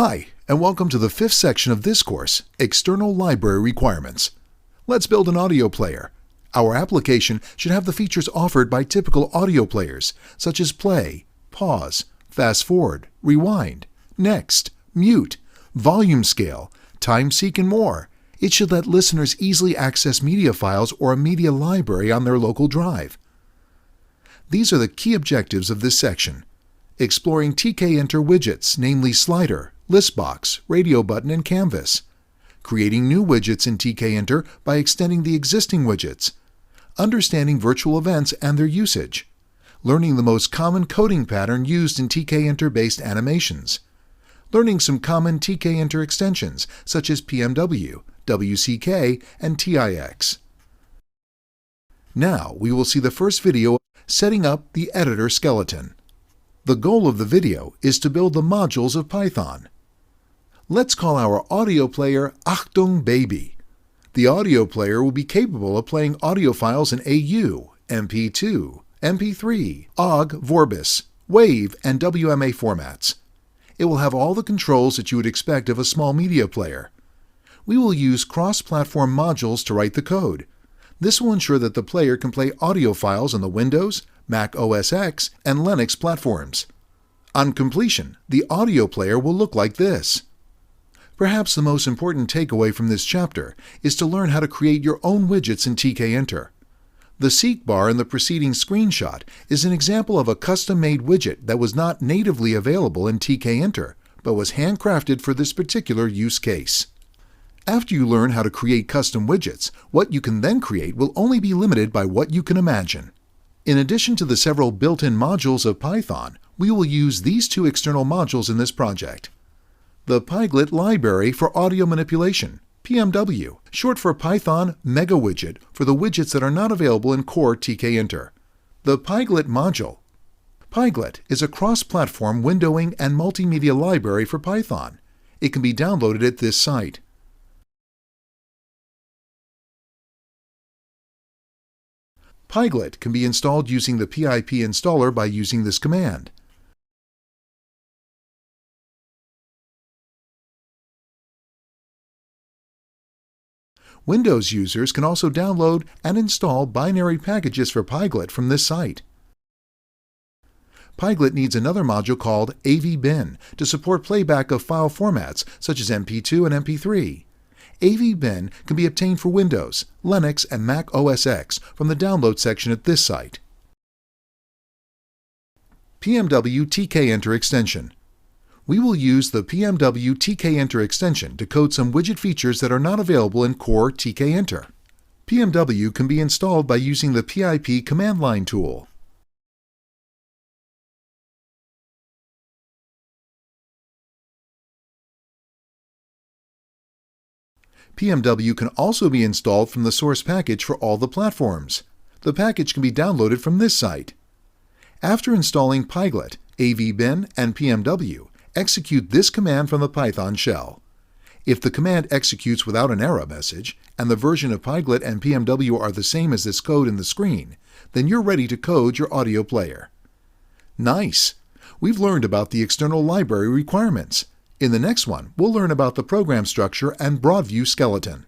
Hi, and welcome to the fifth section of this course, External Library Requirements. Let's build an audio player. Our application should have the features offered by typical audio players, such as play, pause, fast forward, rewind, next, mute, volume scale, time seek, and more. It should let listeners easily access media files or a media library on their local drive. These are the key objectives of this section. Exploring tk-enter widgets, namely slider, list box, radio button, and canvas. Creating new widgets in tk-enter by extending the existing widgets. Understanding virtual events and their usage. Learning the most common coding pattern used in tk-enter-based animations. Learning some common tk-enter extensions such as PMW, WCK, and TIX. Now we will see the first video setting up the editor skeleton. The goal of the video is to build the modules of Python. Let's call our audio player Achtung Baby. The audio player will be capable of playing audio files in AU, MP2, MP3, OGG, Vorbis, WAV, and WMA formats. It will have all the controls that you would expect of a small media player. We will use cross-platform modules to write the code. This will ensure that the player can play audio files on the Windows, Mac OS X, and Linux platforms. On completion, the audio player will look like this. Perhaps the most important takeaway from this chapter is to learn how to create your own widgets in tk-enter. The seek bar in the preceding screenshot is an example of a custom-made widget that was not natively available in tk-enter, but was handcrafted for this particular use case. After you learn how to create custom widgets, what you can then create will only be limited by what you can imagine. In addition to the several built-in modules of Python, we will use these two external modules in this project. The Pyglit Library for Audio Manipulation, PMW, short for Python Mega Widget for the widgets that are not available in core tk-enter. The Pyglit module. Pyglit is a cross-platform windowing and multimedia library for Python. It can be downloaded at this site. Pyglit can be installed using the pip installer by using this command. Windows users can also download and install binary packages for Pyglit from this site. Pyglit needs another module called AVBin to support playback of file formats such as MP2 and MP3. AVBin can be obtained for Windows, Linux, and Mac OS X from the download section at this site. PMW tk-enter extension. We will use the PMW tk-enter extension to code some widget features that are not available in core tk-enter. PMW can be installed by using the pip command line tool. PMW can also be installed from the source package for all the platforms. The package can be downloaded from this site. After installing Pyglit, AVBin, and PMW, execute this command from the Python shell. If the command executes without an error message, and the version of Pyglit and PMW are the same as this code in the screen, then you're ready to code your audio player. Nice! We've learned about the external library requirements. In the next one, we'll learn about the program structure and Broadview skeleton.